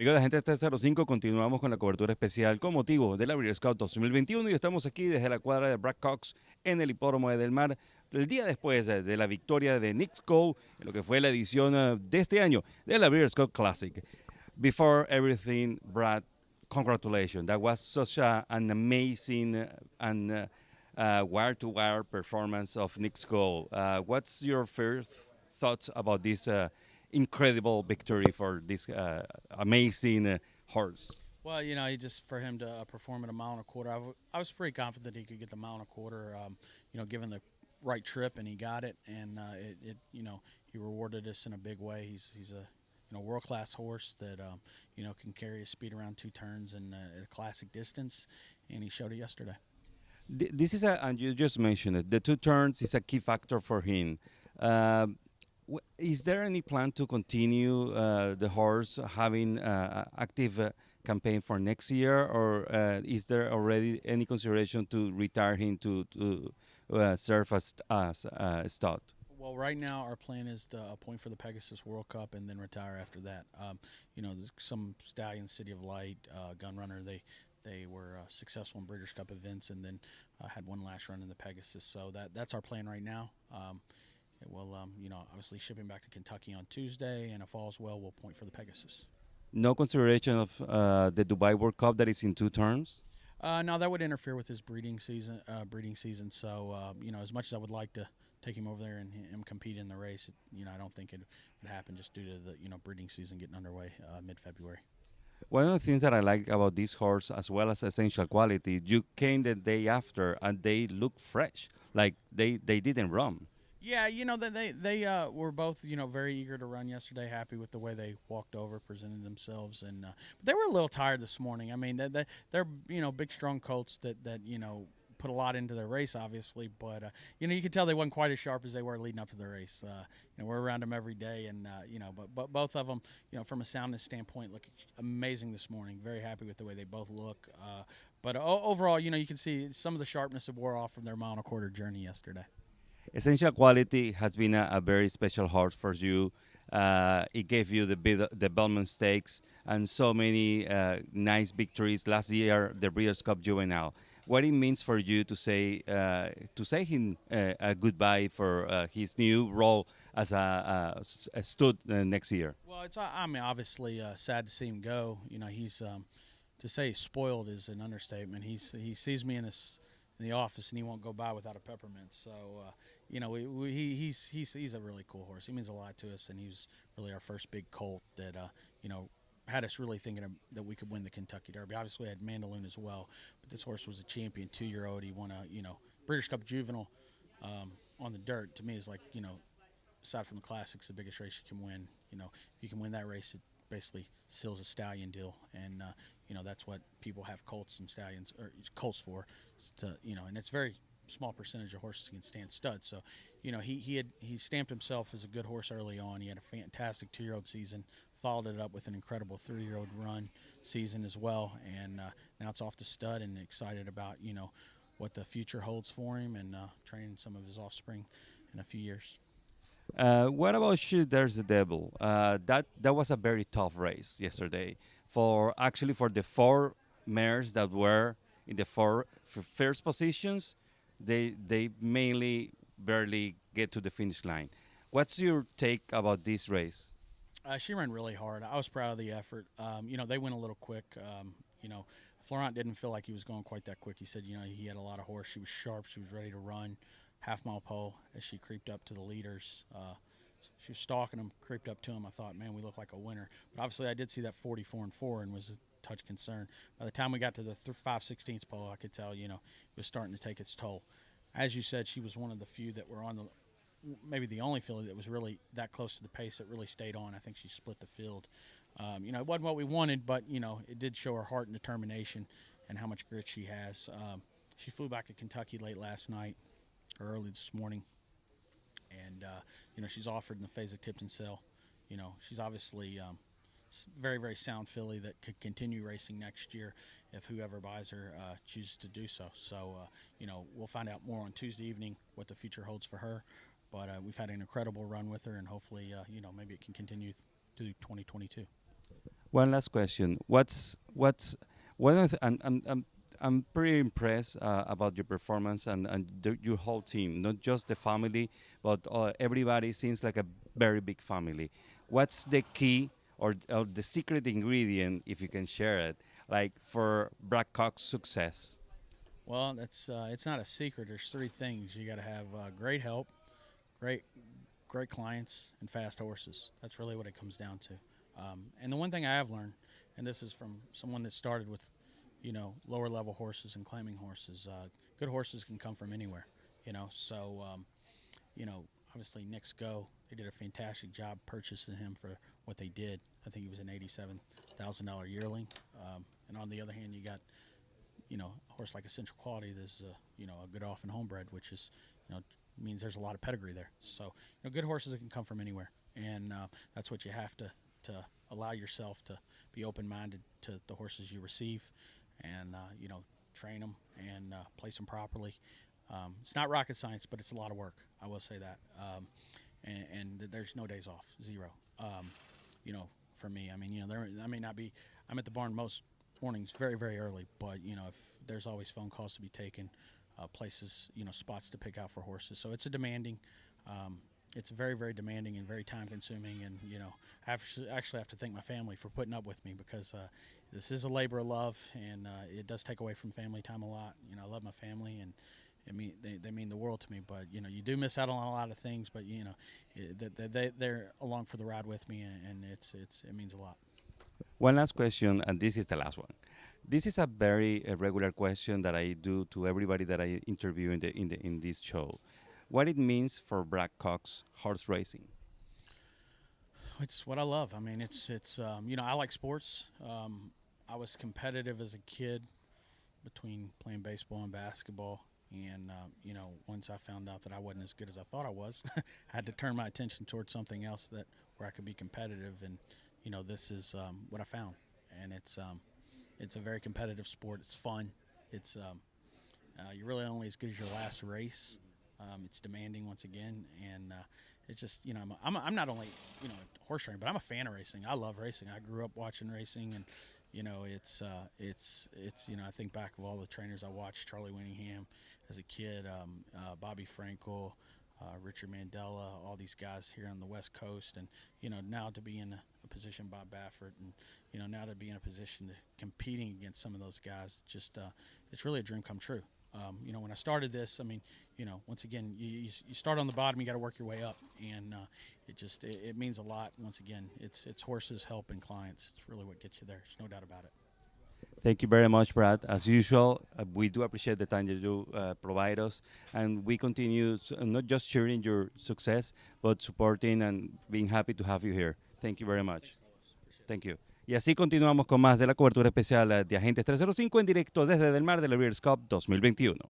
Amigos de la gente T05, continuamos con la cobertura especial con motivo de la BRAD COX 2021 y estamos aquí desde la cuadra de BRAD COX en el hipódromo de Del Mar, el día después de la victoria de KNICKS GO en lo que fue la edición de este año de la BRAD COX Classic. Before everything, Brad, congratulations. That was such an amazing and wire-to-wire performance of KNICKS GO. What's your first thoughts about this incredible victory for this amazing horse? Well, he just for him to perform at a mile and a quarter, I was pretty confident he could get the mile and a quarter. Given the right trip, and he got it, and he rewarded us in a big way. He's a world class horse that can carry his speed around two turns and at a classic distance, and he showed it yesterday. This is and you just mentioned it. The two turns is a key factor for him. Is there any plan to continue the horse having active campaign for next year, or is there already any consideration to retire him to serve as stud? Well, right now our plan is to appoint for the Pegasus World Cup and then retire after that. There's some stallion, City of Light, Gun Runner. They were successful in Breeders' Cup events and then had one last run in the Pegasus. So that's our plan right now. We'll, obviously ship him back to Kentucky on Tuesday, and if all's well, we'll point for the Pegasus. No consideration of the Dubai World Cup that is in two terms? No, that would interfere with his breeding season. So, as much as I would like to take him over there and him compete in the race, I don't think it would happen just due to the breeding season getting underway mid-February. One of the things that I like about this horse, as well as essential quality, you came the day after and they look fresh, like they didn't run. Yeah, they were both very eager to run yesterday. Happy with the way they walked over, presented themselves, and but they were a little tired this morning. I mean, they're big, strong colts that put a lot into their race, obviously, but you could tell they weren't quite as sharp as they were leading up to the race. We're around them every day, and but both of them, from a soundness standpoint, look amazing this morning. Very happy with the way they both look. But overall, you can see some of the sharpness that wore off from their mile and a quarter journey yesterday. Essential Quality has been a very special horse for you. It gave you the Belmont Stakes and so many nice victories last year, the Breeders' Cup Juvenile. What it means for you to say him a goodbye for his new role as a stud next year? Well, obviously sad to see him go. He's to say he's spoiled is an understatement. He sees me in the office and he won't go by without a peppermint. So he's a really cool horse. He means a lot to us, and he was really our first big colt that had us really thinking that we could win the Kentucky Derby. Obviously, we had Mandaloon as well, but this horse was a champion 2-year-old. He won a Breeders' Cup Juvenile on the dirt. To me, is like aside from the classics, the biggest race you can win. If you can win that race, it basically seals a stallion deal, and that's what people have colts and stallions or colts for. And it's very small percentage of horses can stand studs. So, he stamped himself as a good horse early on. He had a fantastic 2-year-old season, followed it up with an incredible 3-year-old run season as well, and now it's off to stud, and excited about what the future holds for him, and training some of his offspring in a few years. What about SHEDARESTHEDEVIL? That was a very tough race yesterday. For the 4 mares that were in the first positions, they mainly barely get to the finish line. What's your take about this race? She ran really hard. I was proud of the effort. They went a little quick. Florent didn't feel like he was going quite that quick. He said, he had a lot of horse. She was sharp. She was ready to run. Half-mile pole as she creeped up to the leaders. She was stalking them, creeped up to him. I thought, man, we look like a winner. But obviously I did see that 44-4 and was a touch concerned. By the time we got to the 5/16 pole, I could tell, it was starting to take its toll. As you said, she was one of the few that were on maybe the only filly that was really that close to the pace that really stayed on. I think she split the field. It wasn't what we wanted, but, it did show her heart and determination and how much grit she has. She flew back to Kentucky late last night or early this morning, and she's offered in the Fasig-Tipton sale. She's obviously very, very sound filly that could continue racing next year if whoever buys her chooses to do so. So we'll find out more on Tuesday evening what the future holds for her, but we've had an incredible run with her, and hopefully maybe it can continue through 2022. One last question. What's one of the, I'm pretty impressed about your performance and your whole team, not just the family, but everybody seems like a very big family. What's the key or the secret ingredient, if you can share it, like for BRAD COX success? Well, it's not a secret. There's three things. You got to have great help, great great clients, and fast horses. That's really what it comes down to. And the one thing I have learned, and this is from someone that started with, lower level horses and claiming horses. Good horses can come from anywhere. So obviously KNICKS GO. They did a fantastic job purchasing him for what they did. I think he was an $87,000 yearling. And on the other hand, you got a horse like Essential Quality. There's a good off and homebred, which is means there's a lot of pedigree there. So good horses that can come from anywhere, and that's what you have to allow yourself to be open-minded to the horses you receive, and train them and place them properly. It's not rocket science, but it's a lot of work. I will say that, and there's no days off, zero. For me, I mean, there I may not be. I'm at the barn most mornings very, very early, but if there's always phone calls to be taken, places, spots to pick out for horses. So it's it's very, very demanding and very time consuming. And, I actually have to thank my family for putting up with me, because this is a labor of love, and it does take away from family time a lot. I love my family, and they mean the world to me, but you do miss out on a lot of things, but they're along for the ride with me, and it means a lot. One last question, and this is the last one. This is a very regular question that I do to everybody that I interview in this show. What it means for BRAD COX horse racing? It's what I love. I mean, it's I like sports. I was competitive as a kid between playing baseball and basketball. And, once I found out that I wasn't as good as I thought I was, I had to turn my attention towards something else where I could be competitive. And, this is what I found. And it's a very competitive sport. It's fun. It's you're really only as good as your last race. It's demanding once again, and it's just I'm not only a horse trainer, but I'm a fan of racing. I love racing. I grew up watching racing, and it's I think back of all the trainers I watched: Charlie Winningham as a kid, Bobby Frankel, Richard Mandela, all these guys here on the West Coast, and now to be in a position, Bob Baffert, and now to be in a position to competing against some of those guys, just it's really a dream come true. When I started this, I mean, once again, you start on the bottom, you got to work your way up, and it means a lot. Once again, it's horses, help, and clients. It's really what gets you there. There's no doubt about it. Thank you very much, Brad. As usual, we do appreciate the time that you provide us, and we continue not just cheering your success, but supporting and being happy to have you here. Thank you very much. Thank you. Y así continuamos con más de la cobertura especial de Agentes 305 en directo desde Del Mar de la Breeders' Cup 2021.